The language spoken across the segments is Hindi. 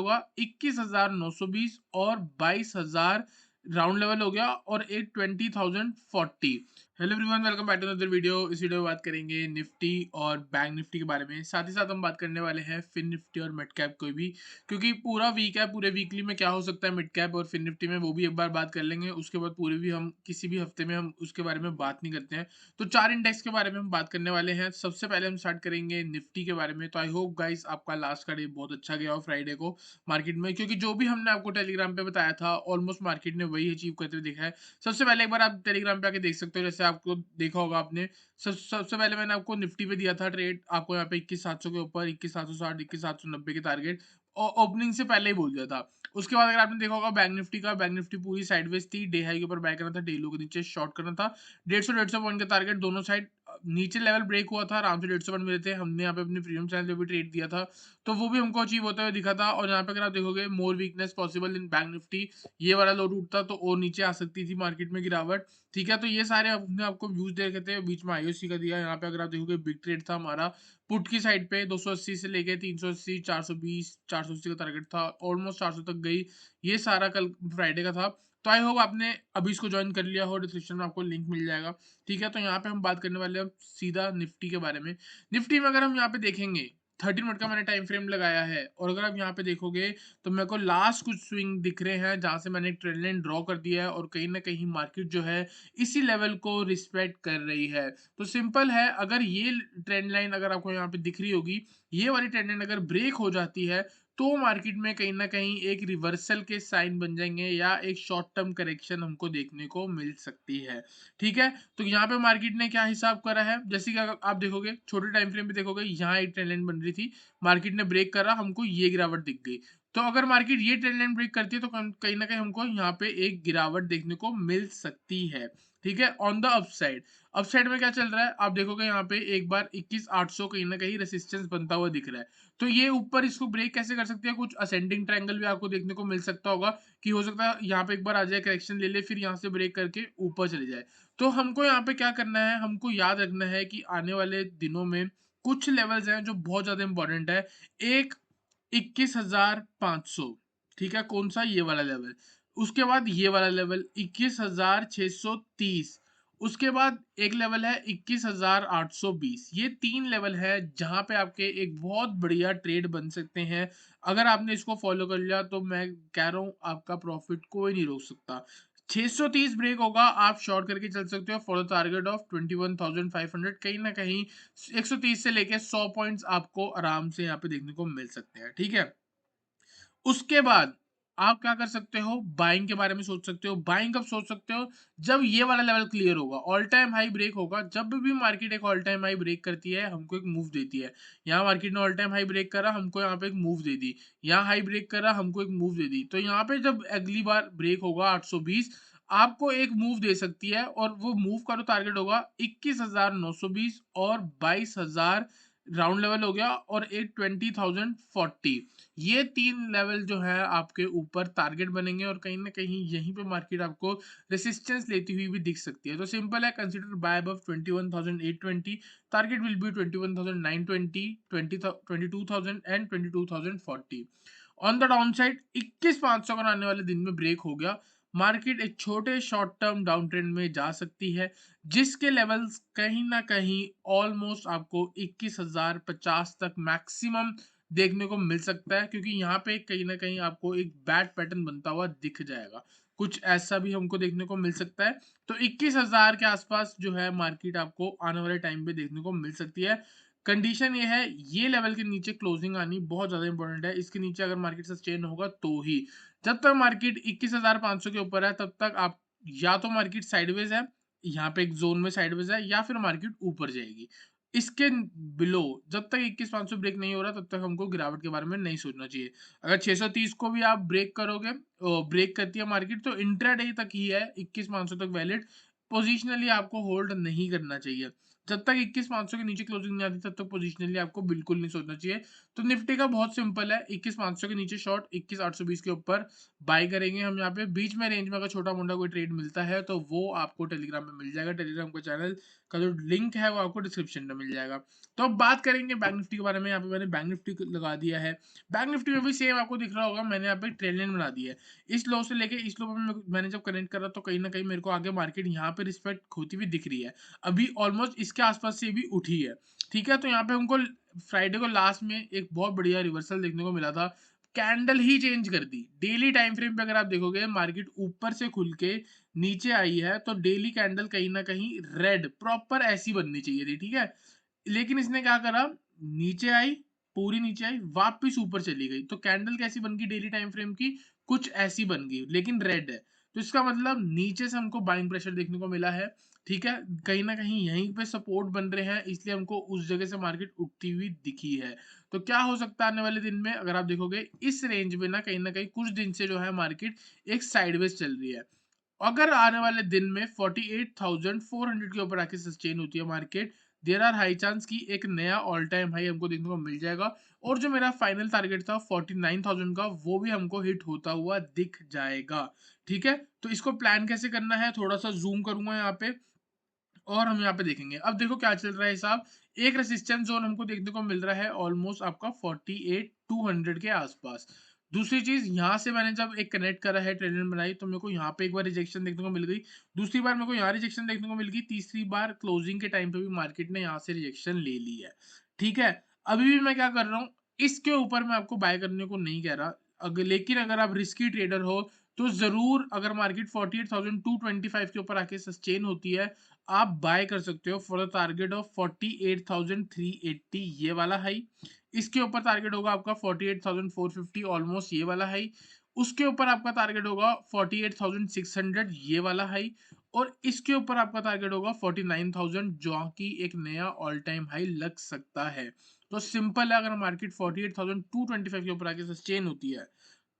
होगा 21,920 और 22,000 राउंड लेवल हो गया और एक 20,040। Hello everyone, welcome back to another video. इस वीडियो में बात करेंगे निफ्टी और बैंक निफ्टी के बारे में। साथ ही साथ हम बात करने वाले हैं फिन निफ्टी और मिड कैप कोई भी, क्योंकि पूरा वीक है। पूरे वीकली में क्या हो सकता है मिड कैप और फिन निफ्टी में, वो भी एक बार बात कर लेंगे। उसके बाद पूरे भी हम किसी भी हफ्ते में हम उसके बारे में बात नहीं करते हैं। तो 4 इंडेक्स के बारे में हम बात करने वाले हैं। सबसे पहले हम स्टार्ट करेंगे निफ्टी के बारे में। तो आई होप गाइस आपका लास्ट का डे बहुत अच्छा गया हो फ्राइडे को मार्केट में, क्योंकि जो भी हमने आपको टेलीग्राम पे बताया था ऑलमोस्ट मार्केट ने वही अचीव करते हुए देखा है। सबसे पहले एक बार आप टेलीग्राम पे आके देख सकते हो। जैसे आपको देखा होगा आपने, सबसे पहले मैंने आपको निफ्टी पे दिया था ट्रेड, आपको यहाँ पे 21,700 के ऊपर 21,760 21,790 के टारगेट ओपनिंग से पहले ही बोल दिया था। उसके बाद अगर आपने देखा होगा बैंक निफ्टी पूरी साइडवेज थी। डे हाई के ऊपर बाय करना था, डे लो के नीचे शॉर्ट करना था। 150 पॉइंट का टारगेट दोनों साइड। नीचे लेवल ब्रेक हुआ था, आराम से 150 पॉइंट मिले थे। हमने यहाँ पे अपने प्रीमियम चैनल पे भी ट्रेड दिया था, तो वो भी हमको अचीव होता हुआ दिखा था। और यहाँ पे अगर आप देखोगे more weakness possible in bank Nifty, ये वाला लो टूटता तो और नीचे आ सकती थी मार्केट में गिरावट। ठीक है, तो ये सारे हमने आपको व्यूज दे रखे थे। बीच में आईओसी का दिया। यहाँ पे अगर आप देखोगे बिग ट्रेड था हमारा पुट की साइड पे 280 से लेके 380 420 480 का टारगेट था। ऑलमोस्ट 400 तक गई। ये सारा कल फ्राइडे का था। तो आई होप आपने अभी इसको ज्वाइन कर लिया हो। डिस्क्रिप्शन में आपको लिंक मिल जाएगा। ठीक है, तो यहाँ पे हम बात करने वाले हैं सीधा निफ्टी के बारे में। निफ्टी में अगर हम यहाँ पे देखेंगे 13 मिनट का मैंने टाइम फ्रेम लगाया है, और अगर आप यहाँ पे देखोगे तो मेरे को लास्ट कुछ स्विंग दिख रहे हैं जहां से मैंने एक ट्रेंड लाइन ड्रॉ कर दिया है, और कहीं ना कहीं मार्केट जो है इसी लेवल को रिस्पेक्ट कर रही है। तो सिंपल है, अगर ये ट्रेंड लाइन अगर आपको यहाँ पे दिख रही होगी, ये वाली ट्रेंड लाइन अगर ब्रेक हो जाती है तो मार्केट में कहीं ना कहीं एक रिवर्सल के साइन बन जाएंगे, या एक शॉर्ट टर्म करेक्शन हमको देखने को मिल सकती है। ठीक है, तो यहाँ पे मार्केट ने क्या हिसाब करा है, जैसे कि अगर आप देखोगे छोटे टाइम फ्रेम पे देखोगे, यहाँ एक ट्रेंड लाइन बन रही थी, मार्केट ने ब्रेक करा, हमको ये गिरावट दिख गई। तो अगर मार्केट ये ट्रेंड लाइन ब्रेक करती है तो कहीं ना कहीं हमको यहाँ पे एक गिरावट देखने को मिल सकती है। ठीक है, ऑन द अपसाइड। अपसाइड में क्या चल रहा है आप देखोगे, यहाँ पे एक बार 21,800 कहीं ना कहीं रेसिस्टेंस बनता हुआ दिख रहा है। तो ये ऊपर इसको ब्रेक कैसे कर सकती है, कुछ असेंडिंग ट्रायंगल भी आपको देखने को मिल सकता होगा, कि हो सकता है यहाँ पे एक बार आ जाए, करेक्शन ले ले, फिर यहाँ से ब्रेक करके ऊपर चले जाए। तो हमको यहाँ पे क्या करना है, हमको याद रखना है कि आने वाले दिनों में कुछ लेवल्स हैं जो बहुत ज्यादा इंपॉर्टेंट है। एक 21,500, ठीक है, कौन सा, ये वाला लेवल। उसके बाद ये वाला लेवल 21,630। उसके बाद एक लेवल है 21,820। ये 3 लेवल है जहां पे आपके एक बहुत बढ़िया ट्रेड बन सकते हैं। अगर आपने इसको फॉलो कर लिया तो मैं कह रहा हूं आपका प्रॉफिट कोई नहीं रोक सकता। 630 ब्रेक होगा, आप शॉर्ट करके चल सकते हो फॉर द टारगेट ऑफ 21,500। कहीं ना कहीं 130 से लेके 100 पॉइंट्स आपको आराम से यहाँ पे देखने को मिल सकते हैं। ठीक है, उसके बाद आप क्या कर सकते हो, बाइंग के बारे में सोच सकते हो। बाइंग कब सोच सकते हो, जब ये वाला लेवल क्लियर होगा, ऑल टाइम हाई ब्रेक होगा। जब भी मार्केट एक ऑल टाइम हाई ब्रेक करती है हमको एक मूव देती है। यहाँ मार्केट ने ऑल टाइम हाई ब्रेक करा, हमको यहाँ पे एक मूव दे दी। यहाँ हाई ब्रेक करा, हमको एक मूव दे दी। तो यहाँ पे जब अगली बार ब्रेक होगा 820, आपको एक मूव दे सकती है, और वो मूव का जो टारगेट होगा 21,920 और 22,000 राउंड लेवल हो गया, और एक 20,040। ये 3 लेवल जो है आपके ऊपर टारगेट बनेंगे, और कहीं ना कहीं यहीं पे मार्केट आपको रेसिस्टेंस लेती हुई भी दिख सकती है। तो सिंपल है, consider buy above 21,820। Target will be 21,920, 22,000 and 22,040। On the down side 21,500 का आने वाले दिन में ब्रेक हो गया, मार्केट एक छोटे शॉर्ट टर्म डाउन ट्रेंड में जा सकती है, जिसके लेवल्स कहीं ना कहीं ऑलमोस्ट आपको 21,050 तक मैक्सिमम देखने को मिल सकता है, क्योंकि यहाँ पे कहीं ना कहीं आपको एक बैड पैटर्न बनता हुआ दिख जाएगा। कुछ ऐसा भी हमको देखने को मिल सकता है। तो 21,000 के आसपास जो है मार्केट आपको आने वाले टाइम पे देखने को मिल सकती है। कंडीशन ये है, ये लेवल के नीचे क्लोजिंग आनी बहुत ज्यादा इंपॉर्टेंट है। इसके नीचे अगर मार्केट सस्टेन होगा तो ही। जब तक मार्केट 21,500 के ऊपर है तब तक आप, या तो मार्केट साइडवेज है, यहाँ पे एक जोन में साइडवेज है, या फिर मार्केट ऊपर जाएगी। इसके बिलो जब तक 21,500 ब्रेक नहीं हो रहा तब तक हमको गिरावट के बारे में नहीं सोचना चाहिए। अगर 630 को भी आप ब्रेक करोगे, ब्रेक करती है मार्केट, तो इंट्राडे तक ही है 21,500 तक वैलिड। पोजिशनली आपको होल्ड नहीं करना चाहिए। जब तक 21,500 के नीचे क्लोजिंग नहीं आती तब तक पोजिशनली आपको बिल्कुल नहीं सोचना चाहिए। तो निफ्टी का बहुत सिंपल है, 21,500 के नीचे शॉर्ट, 21,820 के ऊपर बाय करेंगे हम यहाँ पे। बीच में रेंज में अगर छोटा मोटा कोई ट्रेड मिलता है तो वो आपको टेलीग्राम में मिल जाएगा। टेलीग्राम का चैनल का जो लिंक है वो आपको डिस्क्रिप्शन में मिल जाएगा। तो अब बात करेंगे बैंक निफ्टी के बारे में। यहाँ पे मैंने बैंक निफ्टी लगा दिया है। बैंक निफ्टी में भी सेम आपको दिख रहा होगा, मैंने यहाँ पे ट्रेंड लाइन बना दी है। इस लो से लेके इस लो पे मैंने जब कनेक्ट करा तो कहीं ना कहीं मेरे को आगे मार्केट यहाँ पे रिस्पेक्ट होती हुई दिख रही है। अभी ऑलमोस्ट इसके आसपास से भी उठी है। ठीक है, तो यहाँ पे हमको फ्राइडे को लास्ट में एक बहुत बढ़िया रिवर्सल देखने को मिला था। कैंडल ही चेंज कर दी। डेली टाइम फ्रेम पे अगर आप देखोगे मार्केट ऊपर से खुल के नीचे आई है तो डेली कैंडल कहीं ना कहीं रेड प्रॉपर ऐसी बननी चाहिए थी। ठीक है, लेकिन इसने क्या करा, नीचे आई, पूरी नीचे आई, वापस ऊपर चली गई। तो कैंडल कैसी बन गई डेली टाइम फ्रेम की, कुछ ऐसी बन गई लेकिन रेड है। तो इसका मतलब नीचे से हमको बाइंग प्रेशर देखने को मिला है। ठीक है, कहीं ना कहीं यहीं पे सपोर्ट बन रहे हैं, इसलिए हमको उस जगह से मार्केट उठती हुई दिखी है। तो क्या हो सकता है आने वाले दिन में, अगर आप देखोगे इस रेंज में ना कहीं कुछ दिन से जो है मार्केट एक साइडवेज चल रही है। अगर आने वाले दिन में 48,400 के ऊपर आके सस्टेन होती है market, there are high chance की एक नया ऑल टाइम हाई हमको देखने को मिल जाएगा। और जो मेरा फाइनल टारगेट था 49,000 का, वो भी हमको हिट होता हुआ दिख जाएगा। ठीक है, तो इसको प्लान कैसे करना है, थोड़ा सा जूम करूंगा यहाँ पे और हम यहाँ पे देखेंगे। अब देखो क्या चल रहा है हिसाब। एक रेसिस्टेंस जोन हमको देखने को मिल रहा है ऑलमोस्ट आपका 48,200 के आसपास। दूसरी चीज, यहाँ से मैंने जब एक कनेक्ट करा है, ट्रेंड बनाई, तो मेरे को यहाँ पे एक बार रिजेक्शन देखने को मिल गई। दूसरी बार मेरे को यहाँ रिजेक्शन देखने को मिल गई। तीसरी बार क्लोजिंग के टाइम पे भी मार्केट ने यहाँ से रिजेक्शन ले ली है। ठीक है, अभी भी मैं क्या कर रहा हूँ, इसके ऊपर मैं आपको बाय करने को नहीं कह रहा। लेकिन अगर आप रिस्की ट्रेडर हो तो जरूर, अगर मार्केट 48,225 के ऊपर आके सस्टेन होती है, आप बाय कर सकते हो फॉर द टारगेट ऑफ 48,380, ये वाला हाई। इसके ऊपर टारगेट होगा आपका 48,450, ऑलमोस्ट ये वाला हाई। उसके ऊपर आपका टारगेट होगा 48,600, ये वाला हाई। और इसके ऊपर आपका टारगेट होगा 49,000, जो कि एक नया ऑल टाइम हाई लग सकता है। तो सिंपल है, अगर मार्केट 48,225 के ऊपर आके सस्टेन होती है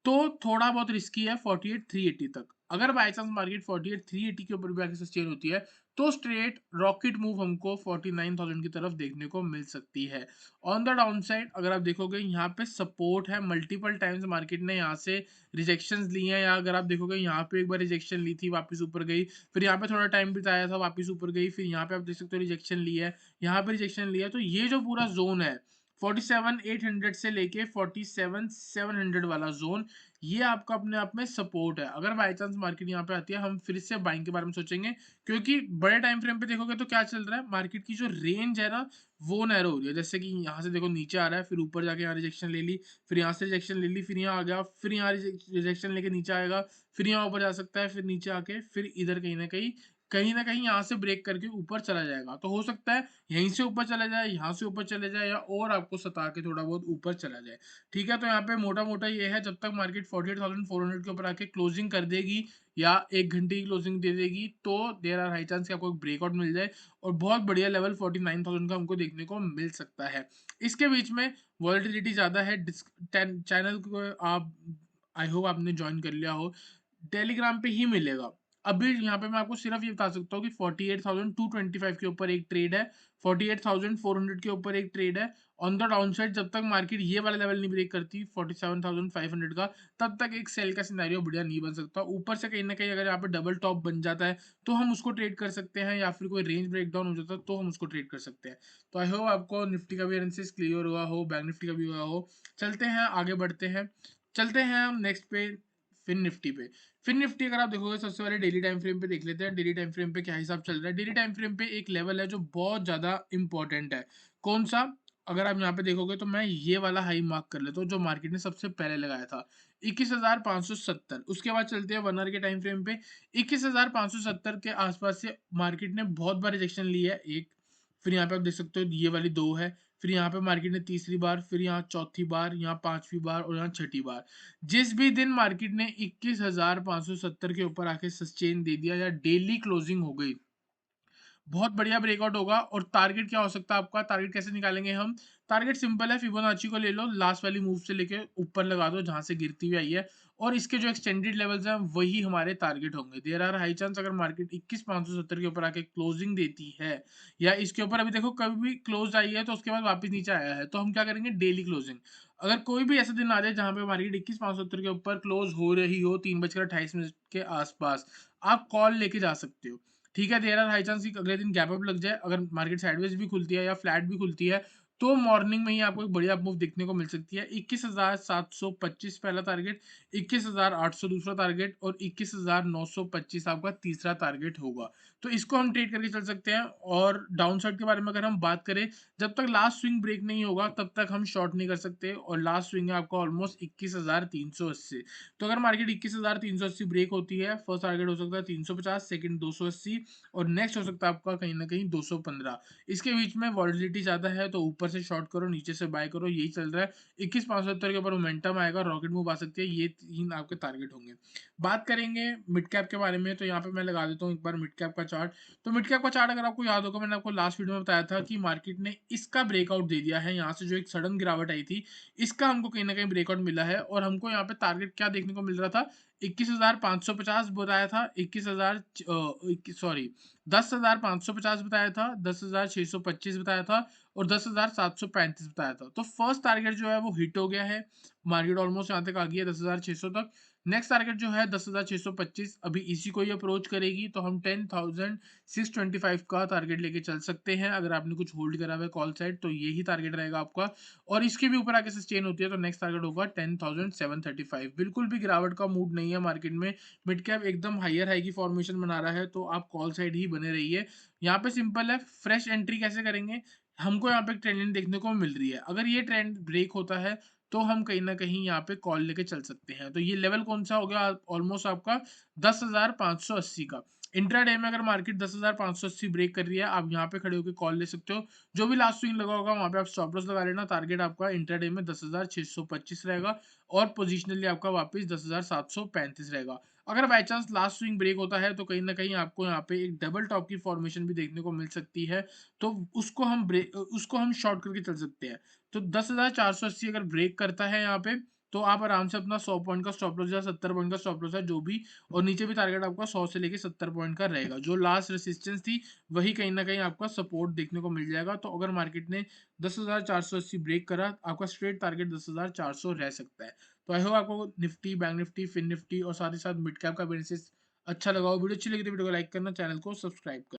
तो थोड़ा बहुत रिस्की है 48,380 तक। अगर बाय चांस मार्केट 48,380 के ऊपर भी आके सस्टेन होती है तो स्ट्रेट रॉकेट मूव हमको 49,000 की तरफ देखने को मिल सकती है। ऑन द डाउन साइड अगर आप देखोगे यहाँ पे सपोर्ट है, मल्टीपल टाइम्स मार्केट ने यहाँ से रिजेक्शंस लिए हैं। या अगर आप देखोगे यहाँ पे एक बार रिजेक्शन ली थी, वापस ऊपर गई, फिर यहाँ पे थोड़ा टाइम बिताया था, वापस ऊपर गई, फिर यहाँ पे आप देख सकते हो रिजेक्शन लिया है, यहाँ पे रिजेक्शन लिया है। तो ये जो पूरा जोन है 47,800 से लेके 47,700 वाला जोन, ये आपका अपने आप में सपोर्ट है। अगर बाई चांस मार्केट यहाँ पे आती है, हम फिर से बाइंग के बारे में सोचेंगे, क्योंकि बड़े टाइम फ्रेम पे देखोगे तो क्या चल रहा है, मार्केट की जो रेंज है ना वो नैरो हो रही है। जैसे कि यहाँ से देखो नीचे आ रहा है, फिर ऊपर जाके यहाँ रिजेक्शन ले ली, फिर यहाँ से रिजेक्शन ले ली, फिर यहाँ आ गया, फिर यहाँ रिजेक्शन लेके नीचे आएगा, फिर यहाँ ऊपर जा सकता है, फिर नीचे आके फिर इधर कहीं ना कहीं यहाँ से ब्रेक करके ऊपर चला जाएगा। तो हो सकता है यहीं से ऊपर चला जाए, यहाँ से ऊपर चले जाए, या और आपको सता के थोड़ा बहुत ऊपर चला जाए। ठीक है, तो यहाँ पे मोटा मोटा ये है, जब तक मार्केट 48,400 के ऊपर आके क्लोजिंग कर देगी या एक घंटे की क्लोजिंग दे देगी तो देयर आर हाई चांस कि आपको एक ब्रेकआउट मिल जाए और बहुत बढ़िया लेवल 49,000 का हमको देखने को मिल सकता है। इसके बीच में वॉलेटिलिटी ज़्यादा है। चैनल को आप, आई होप आपने ज्वाइन कर लिया हो, टेलीग्राम पे ही मिलेगा। अभी यहाँ पे मैं आपको सिर्फ ये बता सकता हूँ कि 48,225 के ऊपर एक ट्रेड है, 48,400 के ऊपर एक ट्रेड है। ऑन द डाउन साइड जब तक मार्केट ये वाला लेवल नहीं ब्रेक करती 47,500 का, तब तक एक सेल का सिनेरियो बढ़िया नहीं बन सकता। ऊपर से कहीं ना कहीं अगर यहाँ पे डबल टॉप बन जाता है तो हम उसको ट्रेड कर सकते हैं, या फिर कोई रेंज ब्रेक डाउन हो जाता है तो हम उसको ट्रेड कर सकते हैं। तो आई होप आपको निफ्टी का भी एनालिसिस क्लियर हुआ हो, बैंक निफ्टी का भी हुआ हो। चलते हैं आगे बढ़ते हैं, चलते हैं हम नेक्स्ट पे फिन निफ्टी पे। फिर निफ्टी अगर आप देखोगे, सबसे पहले डेली टाइम फ्रेम पे देख लेते हैं। डेली टाइम फ्रेम पे क्या हिसाब चल रहा है। डेली टाइम फ्रेम पे एक लेवल है जो बहुत ज्यादा इंपॉर्टेंट है। कौन सा, अगर आप यहाँ पे देखोगे तो मैं ये वाला हाई मार्क कर लेता हूँ जो मार्केट ने सबसे पहले लगाया था, 21,570। उसके बाद चलते हैं 1 आवर के टाइम फ्रेम पे। 21,570 के आसपास से मार्केट ने बहुत बार रिजेक्शन लिया है, एक, फिर यहाँ पे आप देख सकते हो ये वाली दो है, फिर यहाँ पे मार्केट ने तीसरी बार, फिर यहाँ चौथी बार, यहाँ पांचवी बार और यहाँ छठी बार। जिस भी दिन मार्केट ने 21,570 के ऊपर आके सस्टेन दे दिया या डेली क्लोजिंग हो गई, बहुत बढ़िया ब्रेकआउट होगा। और टारगेट क्या हो सकता है आपका, टारगेट कैसे निकालेंगे हम? टारगेट सिंपल है, फिबोनाची को ले लो, लास्ट वाली मूव से लेके ऊपर लगा दो जहां से गिरती हुई आई है, और इसके जो एक्सटेंडेड लेवल्स हैं वही हमारे टारगेट होंगे। देयर आर हाई चांस अगर मार्केट 21,570 के ऊपर आके क्लोजिंग देती है, या इसके ऊपर अभी देखो कभी भी क्लोज आई है तो उसके बाद वापस नीचे आया है, तो हम क्या करेंगे, डेली क्लोजिंग। अगर कोई भी ऐसा दिन आ जाए जहां पे मार्केट 21,570 के ऊपर क्लोज हो रही हो 3:28 के आसपास, आप कॉल लेके जा सकते हो। ठीक है, देयर आर हाई चांस कि अगले दिन गैप अप लग जाए, अगर मार्केट साइडवेज भी खुलती है या फ्लैट भी खुलती है, तो मॉर्निंग में ही आपको एक बढ़िया मूव देखने को मिल सकती है। 21,725 पहला टारगेट, 21,800 दूसरा टारगेट, और 21,925 आपका तीसरा टारगेट होगा। तो इसको हम ट्रेड करके चल सकते हैं। और डाउन साइड के बारे में अगर हम बात करें, जब तक लास्ट स्विंग ब्रेक नहीं होगा तब तक हम शॉर्ट नहीं कर सकते, और लास्ट स्विंग है आपका ऑलमोस्ट 21,380। तो अगर मार्केट 21,380 ब्रेक होती है, फर्स्ट टारगेट हो सकता है 350, सेकंड 280, और नेक्स्ट हो सकता है आपका कहीं ना कहीं 215। इसके बीच में वॉलिटिलिटी ज्यादा है तो ऊपर से शॉर्ट करो, नीचे से बाय करो, यही चल रहा है। 21,570 के ऊपर मोमेंटम आएगा, रॉकेट मूव आ सकती है, ये तीन आपके टारगेट होंगे। बात करेंगे मिड कैप के बारे में, तो यहाँ पे मैं लगा देता हूँ एक बार मिड कैप का चार्ट। तो मिड कैप का चार्ट अगर आपको याद होगा, मैंने आपको लास्ट वीडियो में बताया था कि मार्केट ने इसका ब्रेकआउट दे दिया है, यहाँ से जो एक सडन गिरावट आई थी, इसका हमको कहीं ना कहीं ब्रेकआउट मिला है। और हमको यहाँ पे टारगेट क्या देखने को मिल रहा था, 21,550 बताया था, 21,000 सॉरी 10,550 बताया था, 10,625 बताया था, और 10,735 बताया था। तो फर्स्ट टारगेट जो है वो हिट हो गया है, मार्केट ऑलमोस्ट यहाँ तक आ गई है 10,600 तक। नेक्स्ट टारगेट जो है 10,625, अभी इसी को ही अप्रोच करेगी, तो हम 10,625 का टारगेट लेके चल सकते हैं। अगर आपने कुछ होल्ड करा हुआ है कॉल साइड तो यही टारगेट रहेगा आपका। और इसके भी ऊपर आके सस्टेन होती है तो नेक्स्ट टारगेट होगा 10,735। बिल्कुल भी गिरावट का मूड नहीं है मार्केट में, मिड कैप एकदम हायर हाई की फॉर्मेशन बना रहा है, तो आप कॉल साइड ही बने रहिए। यहाँ पे सिंपल है, फ्रेश एंट्री कैसे करेंगे, हमको यहाँ पे ट्रेंड लाइन देखने को मिल रही है, अगर ये ट्रेंड ब्रेक होता है तो हम कहीं ना कहीं यहाँ पे कॉल लेके चल सकते हैं। तो ये लेवल कौन सा हो गया, ऑलमोस्ट आपका 10,580 का। इंट्राडे में अगर मार्केट 10,580 ब्रेक कर रही है, आप यहाँ पे खड़े होकर कॉल ले सकते हो। जो भी लास्ट स्विंग लगा होगा वहां पे आप स्टॉप लॉस लगा लेना। टारगेट आपका इंट्राडे में 10,625 रहेगा, और पोजिशनली आपका वापस 10,735 रहेगा। अगर by chance last swing break होता है तो कहीं ना कहीं आपको यहाँ पे एक डबल टॉप की फॉर्मेशन भी देखने को मिल सकती है, तो उसको हम शॉर्ट करके चल सकते हैं। तो 10,480 अगर ब्रेक करता है यहाँ पे, तो आप आराम से अपना 100 पॉइंट का स्टॉप लॉस या 70 पॉइंट का स्टॉप लॉस है जो भी, और नीचे भी टारगेट आपका 100 से लेके 70 पॉइंट का रहेगा। जो लास्ट रेसिस्टेंस थी वही कहीं ना कहीं आपका सपोर्ट देखने को मिल जाएगा। तो अगर मार्केट ने 10,480 ब्रेक करा, आपका स्ट्रेट टारगेट 10,400 रह सकता है। तो आई होप आपको Nifty, bank Nifty, fin Nifty और साथ ही साथ मिड कैप का बेनिफिट अच्छा लगा हो। वीडियो अच्छी लगी तो वीडियो को लाइक करना, चैनल को सब्सक्राइब करना।